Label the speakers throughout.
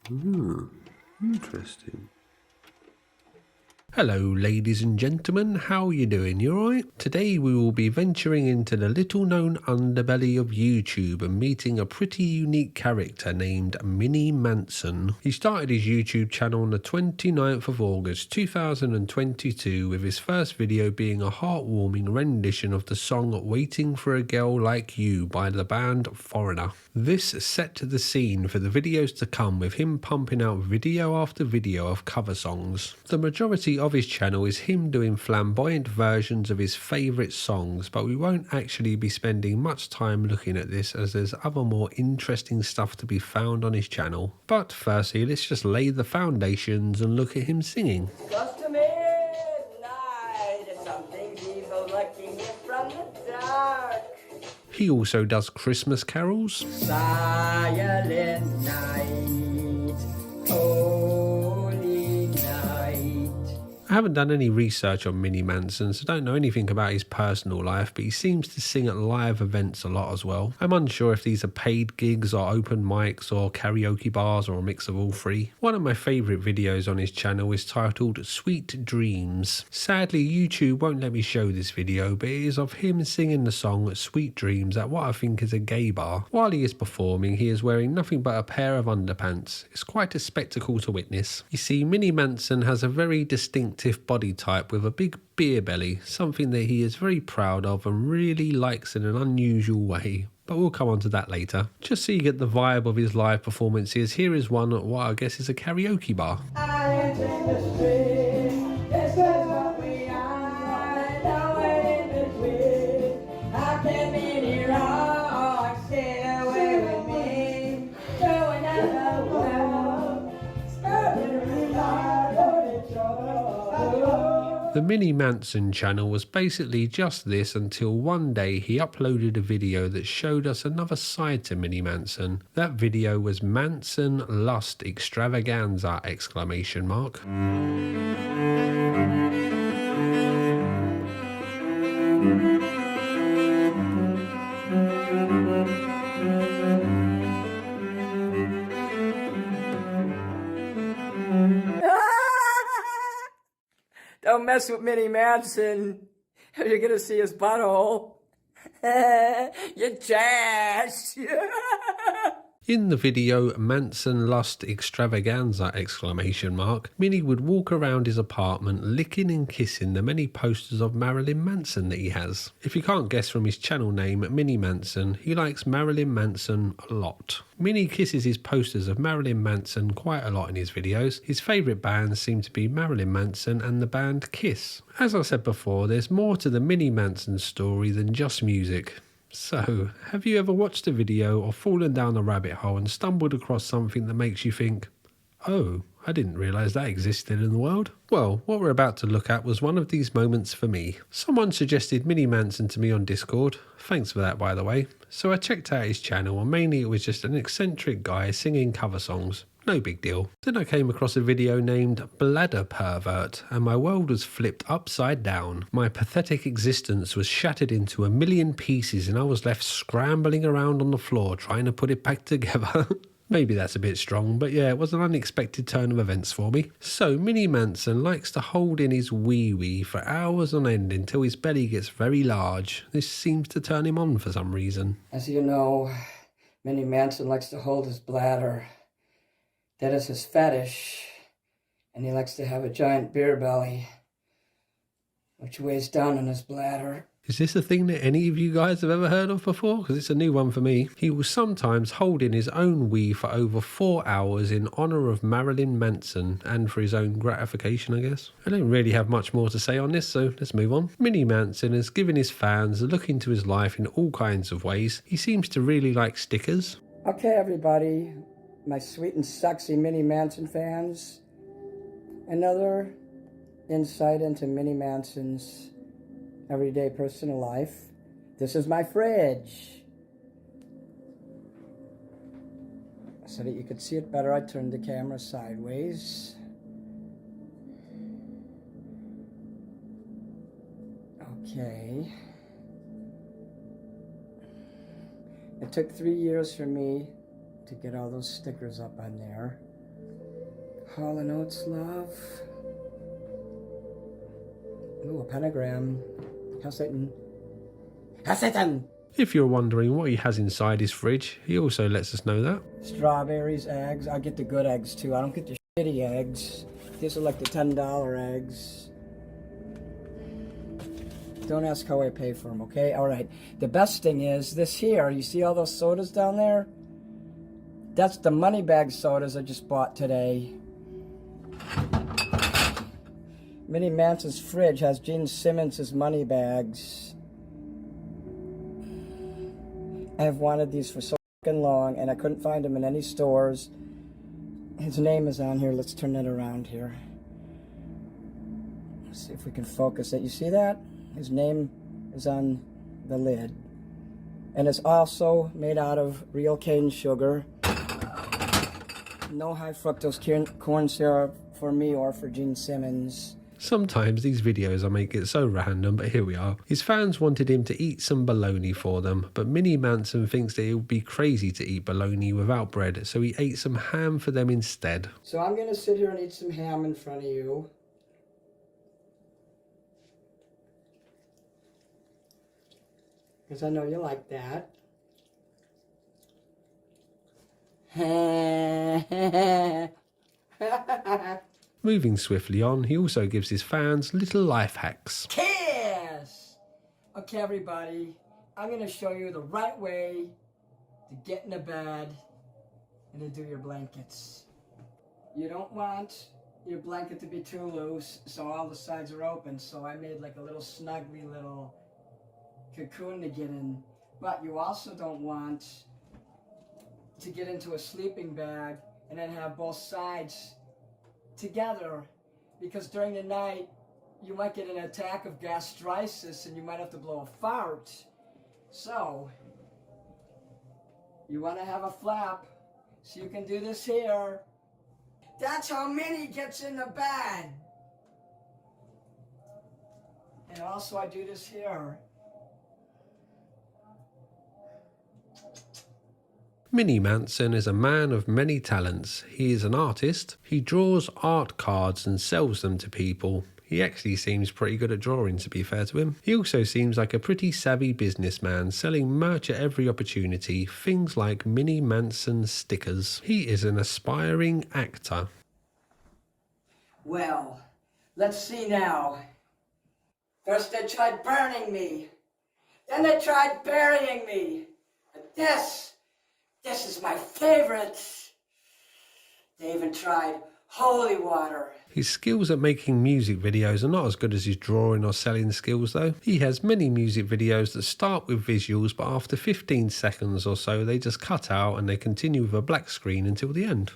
Speaker 1: Interesting.
Speaker 2: Hello ladies and gentlemen, how are you doing? You alright? Today we will be venturing into the little known underbelly of YouTube and meeting a pretty unique character named Mini Manson. He started his YouTube channel on the 29th of August 2022 with his first video being a heartwarming rendition of the song Waiting for a Girl Like You by the band Foreigner. This set the scene for the videos to come with him pumping out video after video of cover songs. The majority of his channel is him doing flamboyant versions of his favourite songs, but we won't actually be spending much time looking at this as there's other more interesting stuff to be found on his channel. But firstly, let's just lay the foundations and look at him singing.
Speaker 3: Close to midnight, something's evil looking in from the dark.
Speaker 2: He also does Christmas carols.
Speaker 3: Silent night, holy night.
Speaker 2: I haven't done any research on Mini Manson, so don't know anything about his personal life, but he seems to sing at live events a lot as well. I'm unsure if these are paid gigs or open mics or karaoke bars or a mix of all three. One of my favourite videos on his channel is titled Sweet Dreams. Sadly, YouTube won't let me show this video, but it is of him singing the song Sweet Dreams at what I think is a gay bar. While he is performing, he is wearing nothing but a pair of underpants. It's quite a spectacle to witness. You see, Mini Manson has a very distinct body type with a big beer belly, something that he is very proud of and really likes in an unusual way. But we'll come on to that later. Just so you get the vibe of his live performances, here is one at what I guess is a karaoke bar. The Mini Manson channel was basically just this until one day he uploaded a video that showed us another side to Mini Manson. That video was Manson Lust Extravaganza !
Speaker 3: Don't mess with Mini Manson. You're gonna see his butthole. You're trash.
Speaker 2: In the video Manson Lust Extravaganza ! Mini would walk around his apartment licking and kissing the many posters of Marilyn Manson that he has. If you can't guess from his channel name Mini Manson, he likes Marilyn Manson a lot. Mini kisses his posters of Marilyn Manson quite a lot in his videos. His favourite bands seem to be Marilyn Manson and the band Kiss. As I said before, there's more to the Mini Manson story than just music. So, have you ever watched a video or fallen down a rabbit hole and stumbled across something that makes you think, oh, I didn't realise that existed in the world? Well, what we're about to look at was one of these moments for me. Someone suggested Mini Manson to me on Discord. Thanks for that, by the way. So I checked out his channel and mainly it was just an eccentric guy singing cover songs. No big deal. Then I came across a video named Bladder Pervert and my world was flipped upside down. My pathetic existence was shattered into a million pieces and I was left scrambling around on the floor trying to put it back together. Maybe that's a bit strong, but yeah, it was an unexpected turn of events for me. So Mini Manson likes to hold in his wee-wee for hours on end until his belly gets very large. This seems to turn him on for some reason.
Speaker 3: As you know, Mini Manson likes to hold his bladder. That is his fetish. And he likes to have a giant beer belly, which weighs down on his bladder.
Speaker 2: Is this a thing that any of you guys have ever heard of before? Because it's a new one for me. He will sometimes hold in his own wee for over 4 hours in honour of Marilyn Manson and for his own gratification, I guess. I don't really have much more to say on this, so let's move on. Mini Manson has given his fans a look into his life in all kinds of ways. He seems to really like stickers.
Speaker 3: Okay, everybody, my sweet and sexy Mini Manson fans, another insight into Mini Manson's everyday personal life. This is my fridge. So that you could see it better, I turned the camera sideways. Okay. It took 3 years for me to get all those stickers up on there. Hall & Oates love. Ooh, a pentagram. Satan.
Speaker 2: If you're wondering what he has inside his fridge, he also lets us know that.
Speaker 3: Strawberries, eggs. I get the good eggs too. I don't get the shitty eggs. These are like the $10 eggs. Don't ask how I pay for them, okay? All right. The best thing is this here. You see all those sodas down there? That's the money bag sodas I just bought today. Mini Manson's fridge has Gene Simmons' money bags. I have wanted these for so fucking long, and I couldn't find them in any stores. His name is on here. Let's turn that around here. Let's see if we can focus it. You see that? His name is on the lid. And it's also made out of real cane sugar. No high fructose corn syrup for me or for Gene Simmons.
Speaker 2: Sometimes these videos I make get so random, but here we are. His fans wanted him to eat some bologna for them, but Mini Manson thinks that it would be crazy to eat bologna without bread, so he ate some ham for them instead.
Speaker 3: So I'm going to sit here and eat some ham in front of you. Because I know you like that.
Speaker 2: Moving swiftly on, he also gives his fans little life hacks.
Speaker 3: Kiss! Okay, everybody, I'm going to show you the right way to get in the bed and to do your blankets. You don't want your blanket to be too loose, so all the sides are open. So I made like a little snuggly little cocoon to get in. But you also don't want to get into a sleeping bag and then have both sides together, because during the night you might get an attack of gastritis and you might have to blow a fart. So you want to have a flap so you can do this here. That's how Minnie gets in the bed. And also I do this here.
Speaker 2: Mini Manson is a man of many talents. He is an artist. He draws art cards and sells them to people. He actually seems pretty good at drawing, to be fair to him. He also seems like a pretty savvy businessman, selling merch at every opportunity, things like Mini Manson stickers. He is an aspiring actor.
Speaker 3: Well, let's see now. First they tried burning me. Then they tried burying me. But this is my favorite. They even tried holy water.
Speaker 2: His skills at making music videos are not as good as his drawing or selling skills though. He has many music videos that start with visuals, but after 15 seconds or so they just cut out and they continue with a black screen until the end.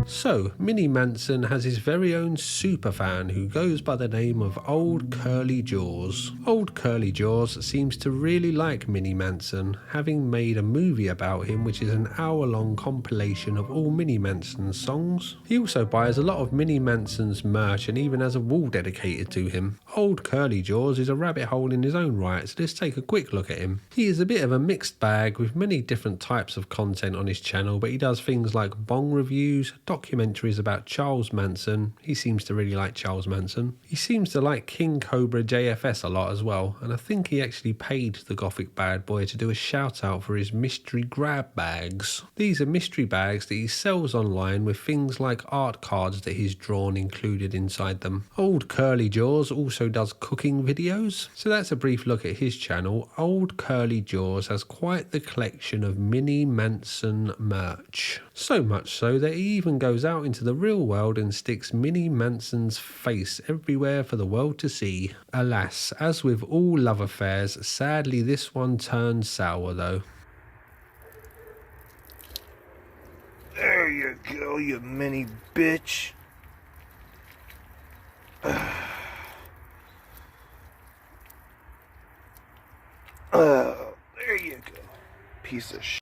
Speaker 2: So, Mini Manson has his very own superfan who goes by the name of Old Curly Jaws. Old Curly Jaws seems to really like Mini Manson, having made a movie about him which is an hour-long compilation of all Mini Manson's songs. He also buys a lot of Mini Manson's merch and even has a wall dedicated to him. Old Curly Jaws is a rabbit hole in his own right, so let's take a quick look at him. He is a bit of a mixed bag with many different types of content on his channel, but he does things like bong reviews, documentaries about Charles Manson. He seems to really like Charles Manson. He seems to like King Cobra JFS a lot as well, and I think he actually paid the gothic bad boy to do a shout out for his mystery grab bags. These are mystery bags that he sells online with things like art cards that he's drawn included inside them. Old Curly Jaws also does cooking videos, so that's a brief look at his channel. Old Curly Jaws has quite the collection of Mini Manson merch. So much so that he even goes out into the real world and sticks Mini Manson's face everywhere for the world to see. Alas, as with all love affairs, sadly this one turned sour though.
Speaker 1: There you go, you mini bitch. There you go, piece of shit.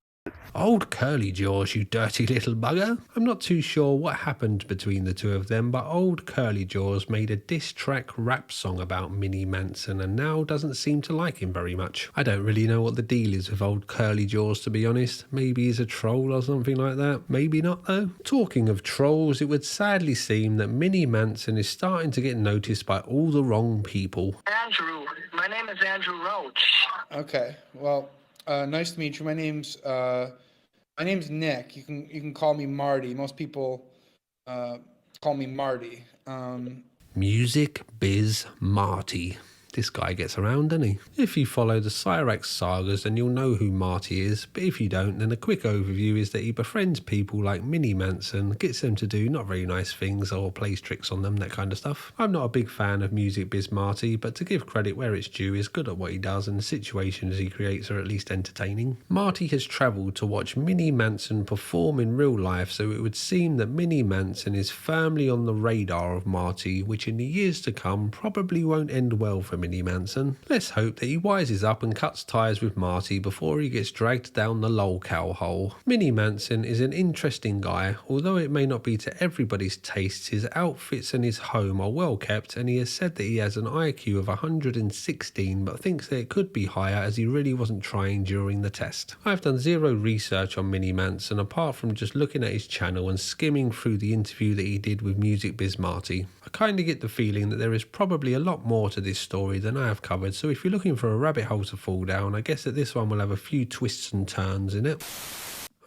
Speaker 2: Old Curly Jaws, you dirty little bugger. I'm not too sure what happened between the two of them, but Old Curly Jaws made a diss track rap song about Mini Manson and now doesn't seem to like him very much. I don't really know what the deal is with Old Curly Jaws, to be honest. Maybe he's a troll or something like that. Maybe not though. Talking of trolls, it would sadly seem that Mini Manson is starting to get noticed by all the wrong people.
Speaker 4: Andrew. My name is Andrew Roach.
Speaker 5: Okay, well, nice to meet you. My name's Nick. You can call me Marty. Most people call me Marty.
Speaker 2: Music Biz Marty. This guy gets around, doesn't he? If you follow the Cyrax sagas, then you'll know who Marty is, but if you don't, then a quick overview is that he befriends people like Mini Manson, gets them to do not very nice things or plays tricks on them, that kind of stuff. I'm not a big fan of Music Biz Marty, but to give credit where it's due, he's good at what he does and the situations he creates are at least entertaining. Marty has travelled to watch Mini Manson perform in real life, so it would seem that Mini Manson is firmly on the radar of Marty, which in the years to come probably won't end well for Mini Manson. Let's hope that he wises up and cuts ties with Marty before he gets dragged down the lolcow hole. Mini Manson is an interesting guy. Although it may not be to everybody's tastes, his outfits and his home are well kept, and he has said that he has an IQ of 116 but thinks that it could be higher as he really wasn't trying during the test. I've done zero research on Mini Manson apart from just looking at his channel and skimming through the interview that he did with Music Biz Marty. I kind of get the feeling that there is probably a lot more to this story than I have covered, so if you're looking for a rabbit hole to fall down, I guess that this one will have a few twists and turns in it.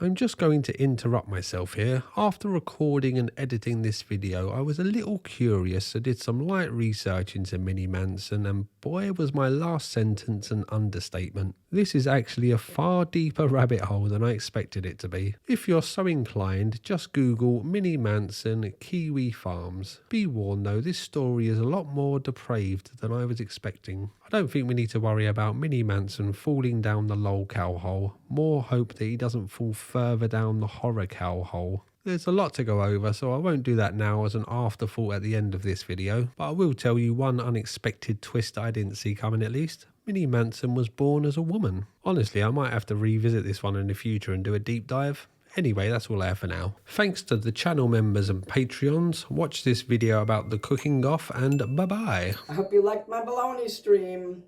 Speaker 2: I'm just going to interrupt myself here. After recording and editing this video, I was a little curious, so did some light research into Mini Manson, and boy was my last sentence an understatement. This is actually a far deeper rabbit hole than I expected it to be. If you're so inclined, just Google Mini Manson Kiwi Farms. Be warned though, this story is a lot more depraved than I was expecting. I don't think we need to worry about Mini Manson falling down the lolcow hole. More hope that he doesn't fall further down the horror cow hole. There's a lot to go over, so I won't do that now as an afterthought at the end of this video, but I will tell you one unexpected twist I didn't see coming at least. Mini Manson was born as a woman. Honestly, I might have to revisit this one in the future and do a deep dive. Anyway, that's all I have for now. Thanks to the channel members and Patreons. Watch this video about the cooking off and bye bye.
Speaker 3: I hope you liked my baloney stream.